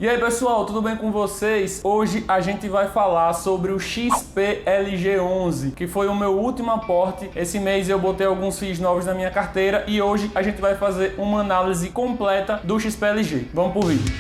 E aí pessoal, tudo bem com vocês? Hoje a gente vai falar sobre o XP-LG11, que foi o meu último aporte. Esse mês eu botei alguns FIIs novos na minha carteira e hoje a gente vai fazer uma análise completa do XP-LG. Vamos pro vídeo.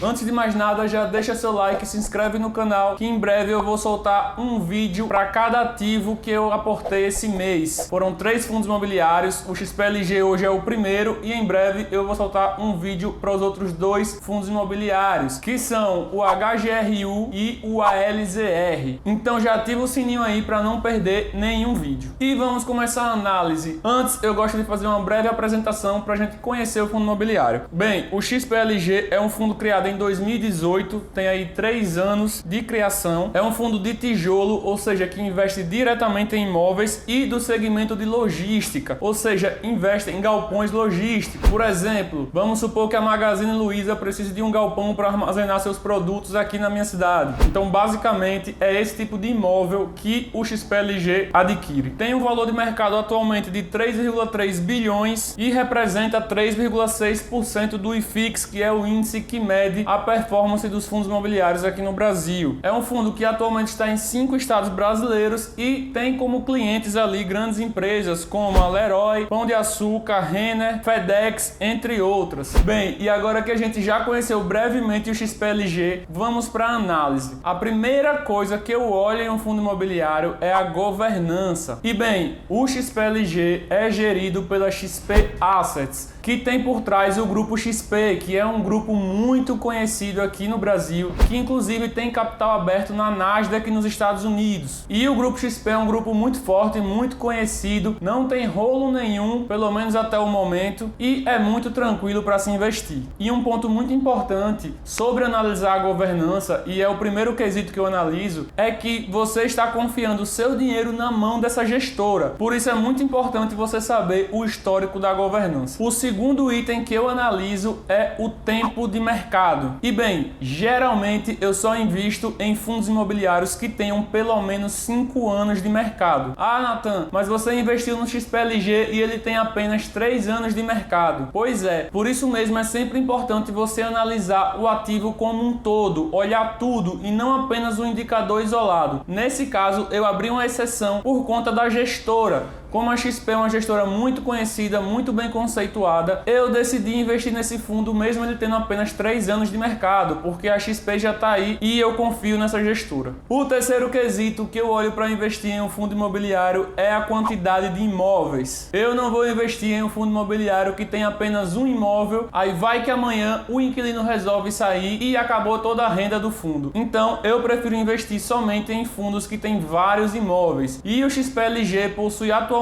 Antes de mais nada, já deixa seu like, se inscreve no canal, que em breve eu vou soltar um vídeo para cada ativo que eu aportei esse mês. Foram 3 fundos imobiliários, o XP-LG hoje é o primeiro e em breve eu vou soltar um vídeo para os outros 2 fundos imobiliários, que são o HGRU e o ALZR. Então já ativa o sininho aí para não perder nenhum vídeo. E vamos começar a análise. Antes, eu gosto de fazer uma breve apresentação para a gente conhecer o fundo imobiliário. Bem, o XP-LG é um fundo criado em 2018, tem aí 3 anos de criação. É um fundo de tijolo, ou seja, que investe diretamente em imóveis e do segmento de logística, ou seja, investe em galpões logísticos. Por exemplo, vamos supor que a Magazine Luiza precise de um galpão para armazenar seus produtos aqui na minha cidade. Então, basicamente, é esse tipo de imóvel que o XP-LG adquire. Tem um valor de mercado atualmente de 3,3 bilhões e representa 3,6% do IFIX, que é o índice que mede a performance dos fundos imobiliários aqui no Brasil. É um fundo que atualmente está em 5 estados brasileiros e tem como clientes ali grandes empresas como a Leroy, Pão de Açúcar, Renner, FedEx, entre outras. Bem, e agora que a gente já conheceu brevemente o XP-LG, vamos para a análise. A primeira coisa que eu olho em um fundo imobiliário é a governança. E bem, o XP-LG é gerido pela XP Assets, que tem por trás o grupo XP, que é um grupo muito conhecido aqui no Brasil, que inclusive tem capital aberto na Nasdaq nos Estados Unidos. E o grupo XP é um grupo muito forte, muito conhecido, não tem rolo nenhum, pelo menos até o momento, e é muito tranquilo para se investir. E um ponto muito importante sobre analisar a governança, e é o primeiro quesito que eu analiso, é que você está confiando o seu dinheiro na mão dessa gestora. Por isso é muito importante você saber o histórico da governança. O segundo item que eu analiso é o tempo de mercado. E bem, geralmente eu só invisto em fundos imobiliários que tenham pelo menos 5 anos de mercado. Ah, Nathan, mas você investiu no XP-LG e ele tem apenas 3 anos de mercado. Pois é, por isso mesmo é sempre importante você analisar o ativo como um todo, olhar tudo e não apenas um indicador isolado. Nesse caso, eu abri uma exceção por conta da gestora. Como a XP é uma gestora muito conhecida, muito bem conceituada, eu decidi investir nesse fundo mesmo ele tendo apenas 3 anos de mercado, porque a XP já está aí e eu confio nessa gestora. O terceiro quesito que eu olho para investir em um fundo imobiliário é a quantidade de imóveis. Eu não vou investir em um fundo imobiliário que tem apenas um imóvel, aí vai que amanhã o inquilino resolve sair e acabou toda a renda do fundo. Então eu prefiro investir somente em fundos que têm vários imóveis. E o XP-LG possui atualmente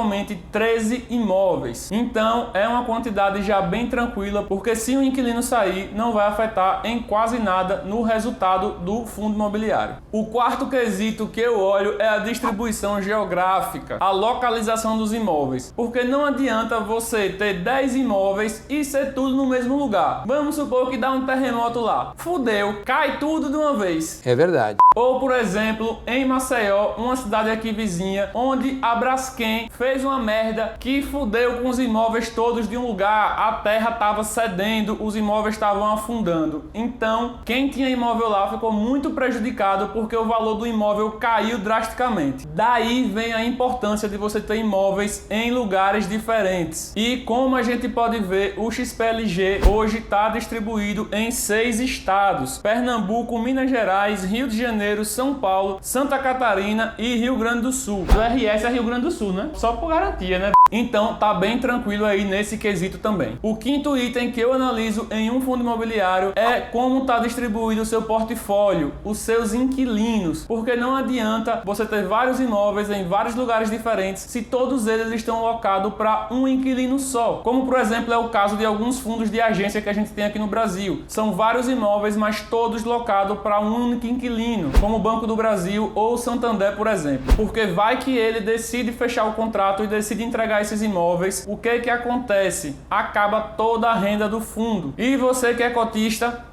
13 imóveis. Então é uma quantidade já bem tranquila, porque se o inquilino sair, não vai afetar em quase nada no resultado do fundo imobiliário. O quarto quesito que eu olho é a distribuição geográfica, a localização dos imóveis, porque não adianta você ter 10 imóveis e ser tudo no mesmo lugar. Vamos supor que dá um terremoto lá, fudeu, cai tudo de uma vez. É verdade. Ou, por exemplo, em Maceió, uma cidade aqui vizinha, onde a Braskem fez uma merda que fudeu com os imóveis todos de um lugar, a terra estava cedendo, os imóveis estavam afundando. Então, quem tinha imóvel lá ficou muito prejudicado porque o valor do imóvel caiu drasticamente. Daí vem a importância de você ter imóveis em lugares diferentes. E como a gente pode ver, o XP-LG hoje está distribuído em 6 estados: Pernambuco, Minas Gerais, Rio de Janeiro, São Paulo, Santa Catarina e Rio Grande do Sul. O RS é Rio Grande do Sul, né? Só por garantia, né? Então tá bem tranquilo aí nesse quesito também. O quinto item que eu analiso em um fundo imobiliário é como está distribuído o seu portfólio, os seus inquilinos, porque não adianta você ter vários imóveis em vários lugares diferentes se todos eles estão alocados para um inquilino só, como por exemplo é o caso de alguns fundos de agência que a gente tem aqui no Brasil. São vários imóveis, mas todos locados para um único inquilino, como o Banco do Brasil ou o Santander, por exemplo, porque vai que ele decide fechar o contrato e decide entregar esses imóveis, o que acontece? Acaba toda a renda do fundo. E você que é cotista,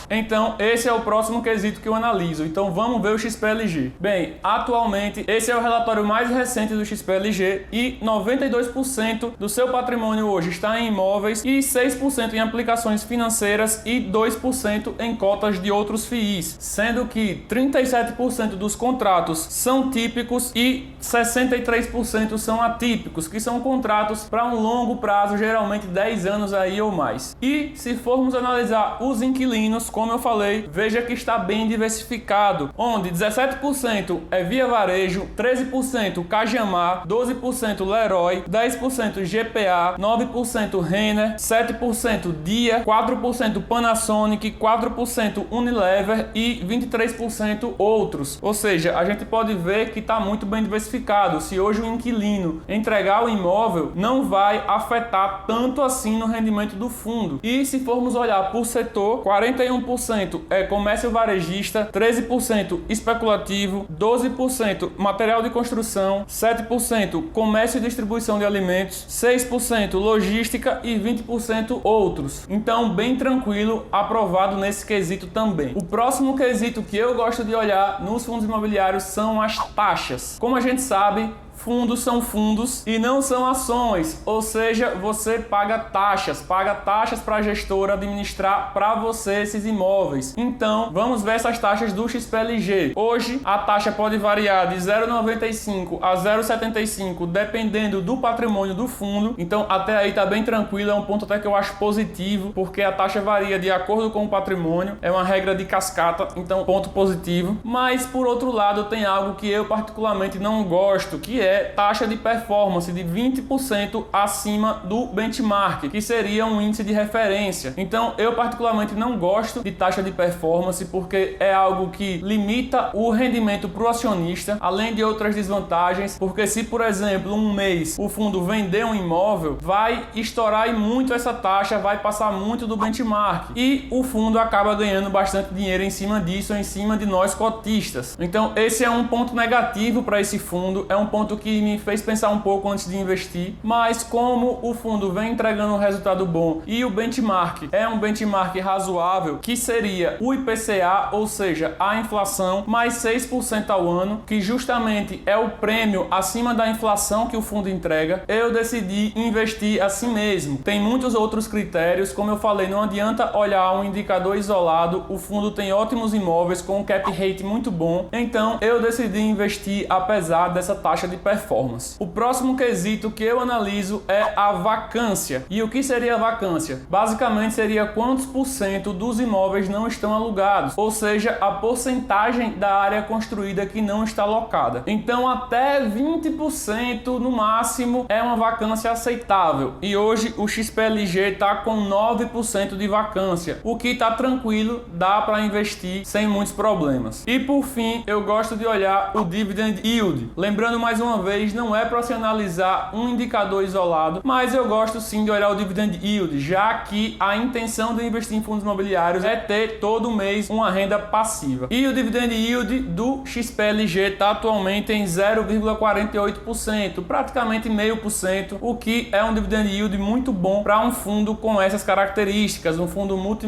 Então esse é o próximo quesito que eu analiso. Então vamos ver o XPLG. Bem, atualmente esse é o relatório mais recente do XPLG e 92% do seu patrimônio hoje está em imóveis e 6% em aplicações financeiras e 2% em cotas de outros FIIs, sendo que 37% dos contratos são típicos e 63% são atípicos, que são contratos para um longo prazo, geralmente 10 anos aí ou mais. E se formos analisar os inquilinos, como eu falei, veja que está bem diversificado, onde 17% é Via Varejo, 13% Cajamar, 12% Leroy, 10% GPA, 9% Renner, 7% Dia, 4% Panasonic, 4% Unilever e 23% outros. Ou seja, a gente pode ver que está muito bem diversificado. Se hoje o inquilino entregar o imóvel, não vai afetar tanto assim no rendimento do fundo. E se formos olhar por setor, 41% é comércio varejista, 13% especulativo, 12% material de construção, 7% comércio e distribuição de alimentos, 6% logística e 20% outros. Então, bem tranquilo, aprovado nesse quesito também. O próximo quesito que eu gosto de olhar nos fundos imobiliários são as taxas. Como a gente sabe, fundos são fundos e não são ações, ou seja, você paga taxas para a gestora administrar para você esses imóveis. Então, vamos ver essas taxas do XPLG. Hoje, a taxa pode variar de 0,95 a 0,75, dependendo do patrimônio do fundo. Então, até aí tá bem tranquilo, é um ponto até que eu acho positivo, porque a taxa varia de acordo com o patrimônio, é uma regra de cascata, então ponto positivo. Mas, por outro lado, tem algo que eu particularmente não gosto, que é taxa de performance de 20% acima do benchmark, que seria um índice de referência. Então, eu particularmente não gosto de taxa de performance porque é algo que limita o rendimento para o acionista, além de outras desvantagens, porque se, por exemplo, um mês o fundo vender um imóvel, vai estourar muito essa taxa, vai passar muito do benchmark e o fundo acaba ganhando bastante dinheiro em cima disso, em cima de nós cotistas. Então, esse é um ponto negativo para esse fundo, é um ponto que me fez pensar um pouco antes de investir, mas como o fundo vem entregando um resultado bom e o benchmark é um benchmark razoável, que seria o IPCA, ou seja, a inflação, mais 6% ao ano, que justamente é o prêmio acima da inflação que o fundo entrega, eu decidi investir assim mesmo. Tem muitos outros critérios, como eu falei, não adianta olhar um indicador isolado, o fundo tem ótimos imóveis com um cap rate muito bom, então eu decidi investir apesar dessa taxa de performance. O próximo quesito que eu analiso é a vacância. E o que seria a vacância? Basicamente seria quantos por cento dos imóveis não estão alugados, ou seja, a porcentagem da área construída que não está alocada. Então até 20% no máximo é uma vacância aceitável. E hoje o XPLG está com 9% de vacância, o que está tranquilo, dá para investir sem muitos problemas. E por fim, eu gosto de olhar o dividend yield. Lembrando mais uma vez, não é para se analisar um indicador isolado, mas eu gosto sim de olhar o dividend yield, já que a intenção de investir em fundos imobiliários é ter todo mês uma renda passiva. E o dividend yield do XPLG está atualmente em 0,48%, praticamente 0,5%, o que é um dividend yield muito bom para um fundo com essas características, um fundo multi,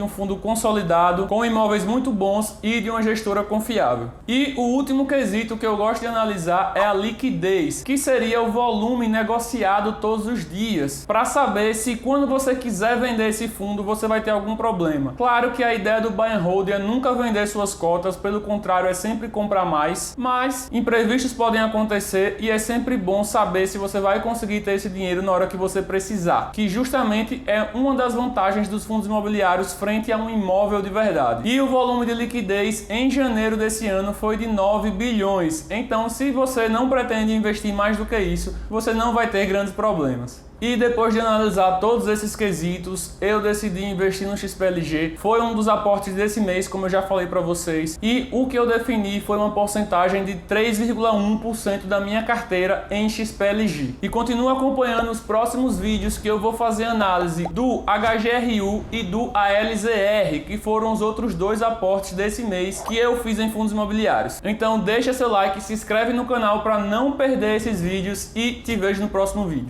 um fundo consolidado, com imóveis muito bons e de uma gestora confiável. E o último quesito que eu gosto de analisar é a liquidez, que seria o volume negociado todos os dias, para saber se quando você quiser vender esse fundo, você vai ter algum problema. Claro que a ideia do buy and hold é nunca vender suas cotas, pelo contrário, é sempre comprar mais, mas imprevistos podem acontecer e é sempre bom saber se você vai conseguir ter esse dinheiro na hora que você precisar, que justamente é uma das vantagens dos fundos imobiliários frente a um imóvel de verdade. E o volume de liquidez em janeiro desse ano foi de 9 bilhões. Então, se você não pretende investir mais do que isso, você não vai ter grandes problemas. E depois de analisar todos esses quesitos, eu decidi investir no XPLG. Foi um dos aportes desse mês, como eu já falei para vocês. E o que eu defini foi uma porcentagem de 3,1% da minha carteira em XPLG. E continue acompanhando os próximos vídeos que eu vou fazer análise do HGRU e do ALZR, que foram os outros dois aportes desse mês que eu fiz em fundos imobiliários. Então deixa seu like, se inscreve no canal para não perder esses vídeos e te vejo no próximo vídeo.